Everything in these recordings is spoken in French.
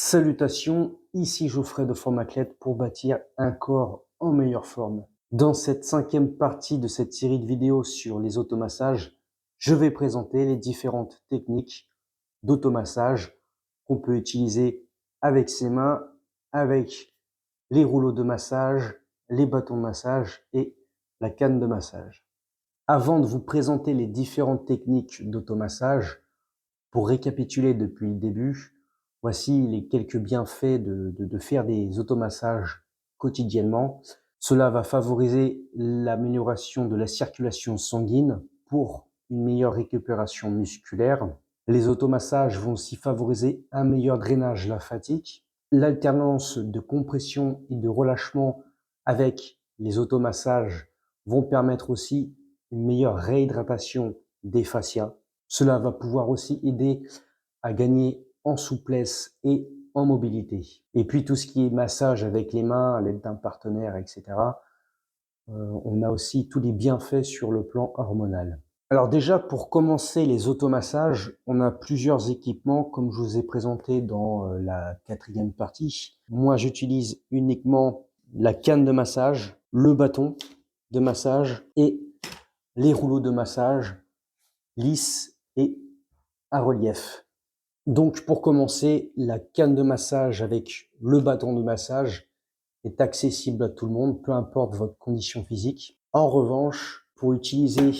Salutations, ici Geoffrey de Formathlète pour bâtir un corps en meilleure forme. Dans cette 5e partie de cette série de vidéos sur les automassages, je vais présenter les différentes techniques d'automassage qu'on peut utiliser avec ses mains, avec les rouleaux de massage, les bâtons de massage et la canne de massage. Avant de vous présenter les différentes techniques d'automassage, pour récapituler depuis le début, voici les quelques bienfaits de faire des automassages quotidiennement. Cela va favoriser l'amélioration de la circulation sanguine pour une meilleure récupération musculaire. Les automassages vont aussi favoriser un meilleur drainage lymphatique. L'alternance de compression et de relâchement avec les automassages vont permettre aussi une meilleure réhydratation des fascias. Cela va pouvoir aussi aider à gagner en souplesse et en mobilité. Et puis tout ce qui est massage avec les mains, à l'aide d'un partenaire, etc. On a aussi tous les bienfaits sur le plan hormonal. Alors déjà, pour commencer les automassages, on a plusieurs équipements comme je vous ai présenté dans la 4e partie. Moi, j'utilise uniquement la canne de massage, le bâton de massage et les rouleaux de massage lisses et à relief. Donc pour commencer, la canne de massage avec le bâton de massage est accessible à tout le monde, peu importe votre condition physique. En revanche, pour utiliser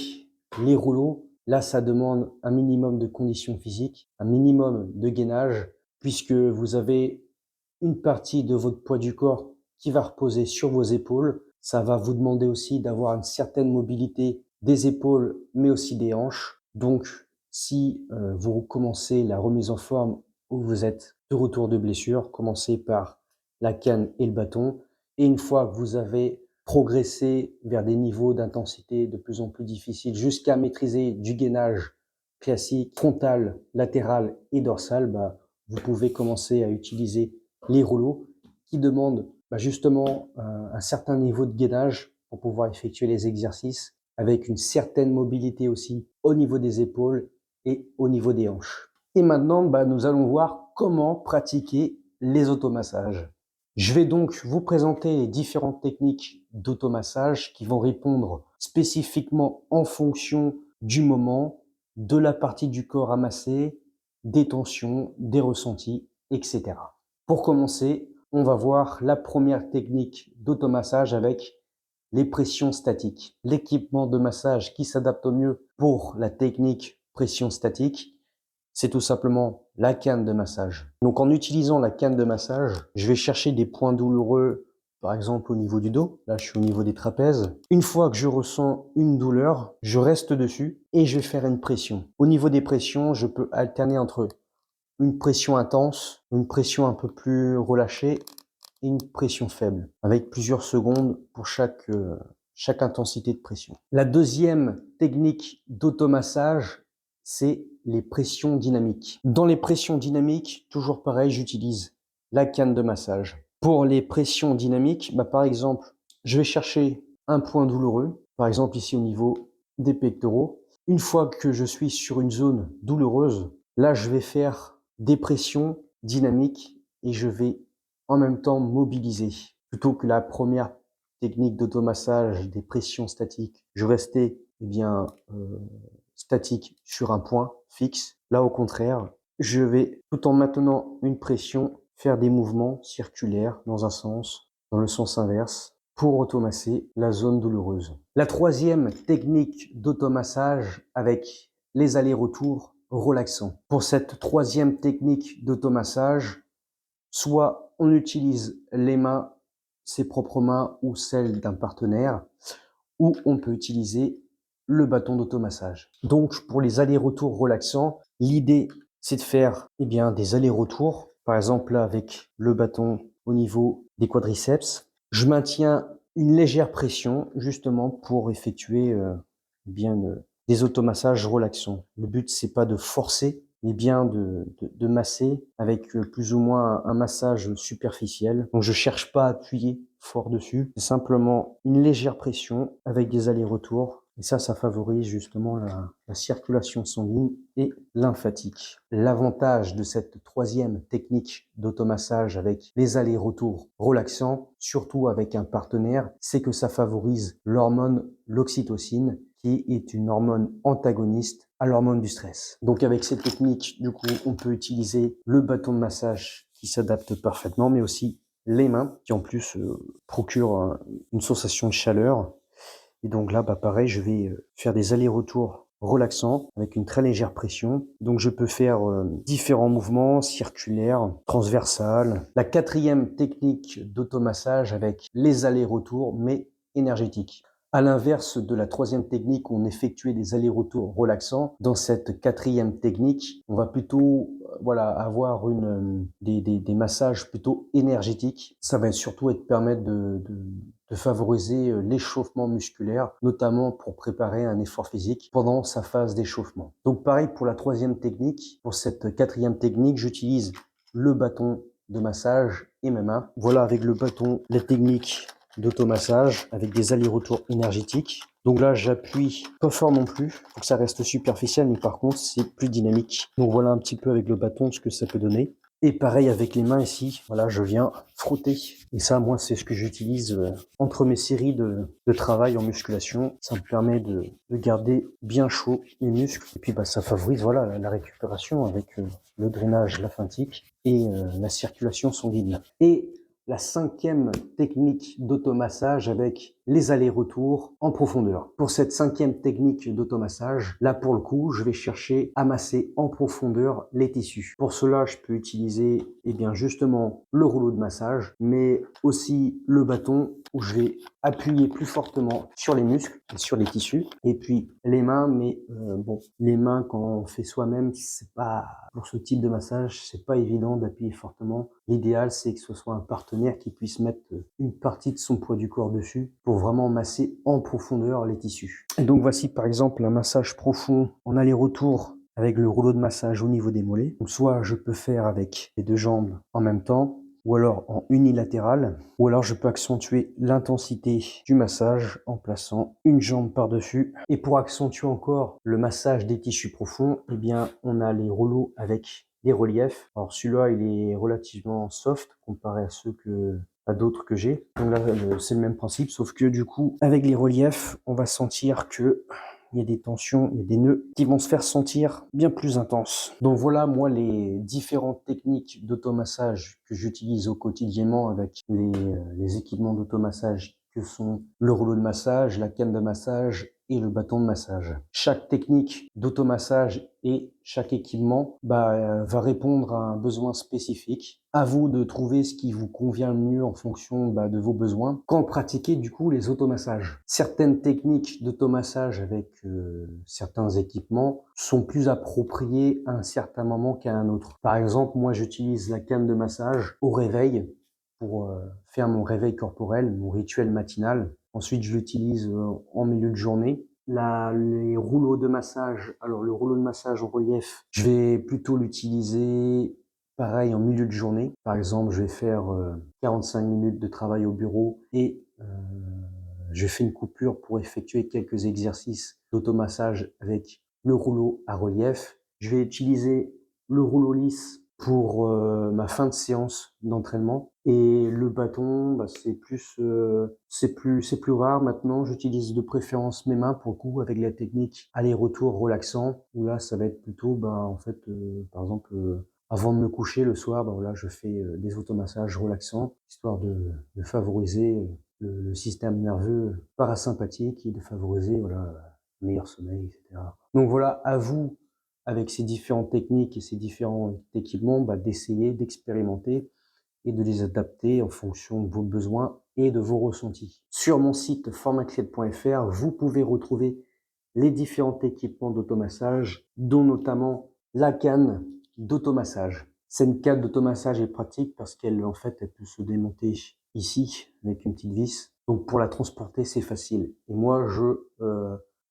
les rouleaux, là ça demande un minimum de condition physique, un minimum de gainage, puisque vous avez une partie de votre poids du corps qui va reposer sur vos épaules. Ça va vous demander aussi d'avoir une certaine mobilité des épaules, mais aussi des hanches. Donc, si vous commencez la remise en forme où vous êtes de retour de blessure, commencez par la canne et le bâton. Et une fois que vous avez progressé vers des niveaux d'intensité de plus en plus difficiles, jusqu'à maîtriser du gainage classique, frontal, latéral et dorsal, vous pouvez commencer à utiliser les rouleaux qui demandent justement un certain niveau de gainage pour pouvoir effectuer les exercices avec une certaine mobilité aussi au niveau des épaules et au niveau des hanches. Et maintenant, nous allons voir comment pratiquer les automassages. Je vais donc vous présenter les différentes techniques d'automassage qui vont répondre spécifiquement en fonction du moment, de la partie du corps à masser, des tensions, des ressentis, etc. Pour commencer, on va voir la première technique d'automassage avec les pressions statiques. L'équipement de massage qui s'adapte au mieux pour la technique pression statique, c'est tout simplement la canne de massage. Donc en utilisant la canne de massage, je vais chercher des points douloureux, par exemple au niveau du dos. Là, je suis au niveau des trapèzes. Une fois que je ressens une douleur, je reste dessus et je vais faire une pression. Au niveau des pressions, je peux alterner entre une pression intense, une pression un peu plus relâchée et une pression faible, avec plusieurs secondes pour chaque intensité de pression. La deuxième technique d'automassage, c'est les pressions dynamiques. Dans les pressions dynamiques, toujours pareil, j'utilise la canne de massage. Pour les pressions dynamiques, par exemple, je vais chercher un point douloureux, par exemple ici au niveau des pectoraux. Une fois que je suis sur une zone douloureuse, là je vais faire des pressions dynamiques et je vais en même temps mobiliser. Plutôt que la première technique d'automassage des pressions statiques, je restais statique sur un point fixe. Là au contraire, je vais tout en maintenant une pression faire des mouvements circulaires dans un sens, dans le sens inverse, pour automasser la zone douloureuse. La troisième technique d'automassage avec les allers-retours relaxants. Pour cette troisième technique d'automassage, soit on utilise les mains, ses propres mains ou celles d'un partenaire, ou on peut utiliser le bâton d'automassage. Donc pour les allers-retours relaxants, l'idée c'est de faire des allers-retours, par exemple là avec le bâton au niveau des quadriceps. Je maintiens une légère pression justement pour effectuer des automassages relaxants. Le but c'est pas de forcer, mais bien de masser avec plus ou moins un massage superficiel. Donc je cherche pas à appuyer fort dessus, c'est simplement une légère pression avec des allers-retours Et ça favorise justement la circulation sanguine et lymphatique. L'avantage de cette troisième technique d'automassage avec les allers-retours relaxants, surtout avec un partenaire, c'est que ça favorise l'hormone l'oxytocine, qui est une hormone antagoniste à l'hormone du stress. Donc avec cette technique, du coup, on peut utiliser le bâton de massage qui s'adapte parfaitement, mais aussi les mains qui en plus procurent une sensation de chaleur. Et donc là, pareil, je vais faire des allers-retours relaxants avec une très légère pression. Donc je peux faire différents mouvements circulaires, transversales. La quatrième technique d'automassage avec les allers-retours, mais énergétiques. À l'inverse de la troisième technique où on effectuait des allers-retours relaxants, dans cette quatrième technique, on va plutôt avoir des massages plutôt énergétiques. Ça va surtout permettre de favoriser l'échauffement musculaire, notamment pour préparer un effort physique pendant sa phase d'échauffement. Donc pareil pour la troisième technique. Pour cette quatrième technique, j'utilise le bâton de massage et mes mains. Voilà avec le bâton la technique d'automassage avec des allers-retours énergétiques. Donc là, j'appuie pas fort non plus, faut que ça reste superficiel, mais par contre, c'est plus dynamique. Donc voilà un petit peu avec le bâton ce que ça peut donner. Et pareil avec les mains ici, voilà, je viens frotter. Et ça, moi, c'est ce que j'utilise entre mes séries de travail en musculation. Ça me permet de garder bien chaud les muscles. Et puis, ça favorise voilà, la récupération avec le drainage lymphatique et la circulation sanguine. Et la cinquième technique d'automassage avec les allers-retours en profondeur. Pour cette cinquième technique d'automassage, là pour le coup, je vais chercher à masser en profondeur les tissus. Pour cela, je peux utiliser justement le rouleau de massage, mais aussi le bâton où je vais appuyer plus fortement sur les muscles et sur les tissus. Et puis les mains, mais les mains quand on fait soi-même, c'est pas pour ce type de massage, c'est pas évident d'appuyer fortement. L'idéal, c'est que ce soit un partenaire qui puisse mettre une partie de son poids du corps dessus pour vraiment masser en profondeur les tissus. Et donc voici par exemple un massage profond en aller-retour avec le rouleau de massage au niveau des mollets. Donc soit je peux faire avec les deux jambes en même temps, ou alors en unilatéral, ou alors je peux accentuer l'intensité du massage en plaçant une jambe par-dessus. Et pour accentuer encore le massage des tissus profonds, on a les rouleaux avec des reliefs. Alors celui-là, il est relativement soft comparé à d'autres que j'ai. Donc là, c'est le même principe, sauf que du coup, avec les reliefs, on va sentir que il y a des tensions, il y a des nœuds qui vont se faire sentir bien plus intenses. Donc voilà, moi, les différentes techniques d'automassage que j'utilise au quotidiennement avec les équipements d'automassage que sont le rouleau de massage, la canne de massage et le bâton de massage. Chaque technique d'automassage et chaque équipement va répondre à un besoin spécifique. À vous de trouver ce qui vous convient le mieux en fonction de vos besoins quand pratiquez du coup les automassages. Certaines techniques d'automassage avec certains équipements sont plus appropriées à un certain moment qu'à un autre. Par exemple, moi j'utilise la canne de massage au réveil pour faire mon réveil corporel, mon rituel matinal. Ensuite, je l'utilise en milieu de journée. Les rouleaux de massage, alors le rouleau de massage en relief, je vais plutôt l'utiliser pareil en milieu de journée. Par exemple, je vais faire 45 minutes de travail au bureau et je fais une coupure pour effectuer quelques exercices d'automassage avec le rouleau à relief. Je vais utiliser le rouleau lisse pour ma fin de séance d'entraînement et le bâton c'est plus rare maintenant. J'utilise de préférence mes mains pour le coup avec la technique aller-retour relaxant où là ça va être plutôt par exemple avant de me coucher le soir, je fais des automassages relaxants histoire de favoriser le système nerveux parasympathique et de favoriser un meilleur sommeil, etc. Donc voilà, à vous avec ces différentes techniques et ces différents équipements, d'essayer, d'expérimenter et de les adapter en fonction de vos besoins et de vos ressentis. Sur mon site formacled.fr, vous pouvez retrouver les différents équipements d'automassage, dont notamment la canne d'automassage. Cette canne d'automassage est pratique parce elle peut se démonter ici avec une petite vis. Donc pour la transporter, c'est facile. Et moi,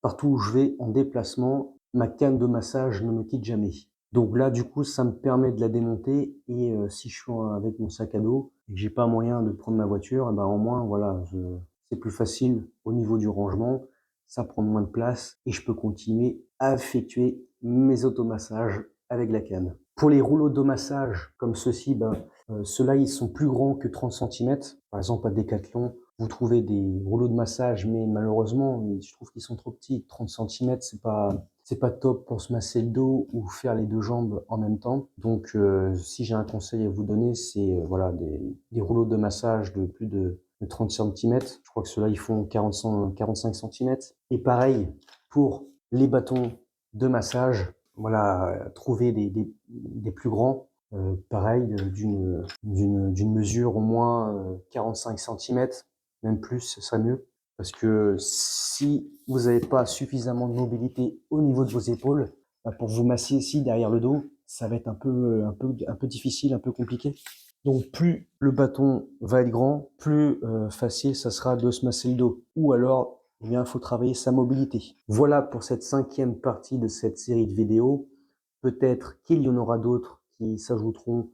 partout où je vais en déplacement, ma canne de massage ne me quitte jamais. Donc là, du coup, ça me permet de la démonter et si je suis avec mon sac à dos et que j'ai pas moyen de prendre ma voiture, au moins, c'est plus facile au niveau du rangement ça prend moins de place et je peux continuer à effectuer mes automassages avec la canne. Pour les rouleaux de massage comme ceux-ci, ceux-là ils sont plus grands que 30 centimètres. Par exemple à Decathlon, vous trouvez des rouleaux de massage, mais malheureusement, je trouve qu'ils sont trop petits. 30 centimètres, c'est pas top pour se masser le dos ou faire les deux jambes en même temps. Donc, si j'ai un conseil à vous donner, c'est voilà, des rouleaux de massage de plus de 30 centimètres. Je crois que ceux-là, ils font 45 centimètres. Et pareil, pour les bâtons de massage, voilà, trouver des plus grands. Pareil, d'une mesure au moins 45 centimètres, même plus, ce serait mieux. Parce que si vous n'avez pas suffisamment de mobilité au niveau de vos épaules, pour vous masser ici derrière le dos, ça va être un peu difficile, un peu compliqué. Donc plus le bâton va être grand, plus facile ça sera de se masser le dos. Ou alors, eh bien, il faut travailler sa mobilité. Voilà pour cette 5e partie de cette série de vidéos. Peut-être qu'il y en aura d'autres qui s'ajouteront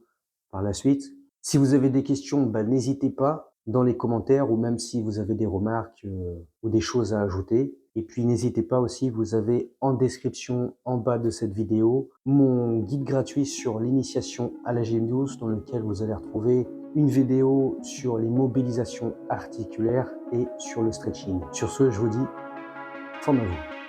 par la suite. Si vous avez des questions, n'hésitez pas dans les commentaires ou même si vous avez des remarques ou des choses à ajouter. Et puis n'hésitez pas aussi, vous avez en description en bas de cette vidéo mon guide gratuit sur l'initiation à la gym douce dans lequel vous allez retrouver une vidéo sur les mobilisations articulaires et sur le stretching. Sur ce, je vous dis, formez-vous.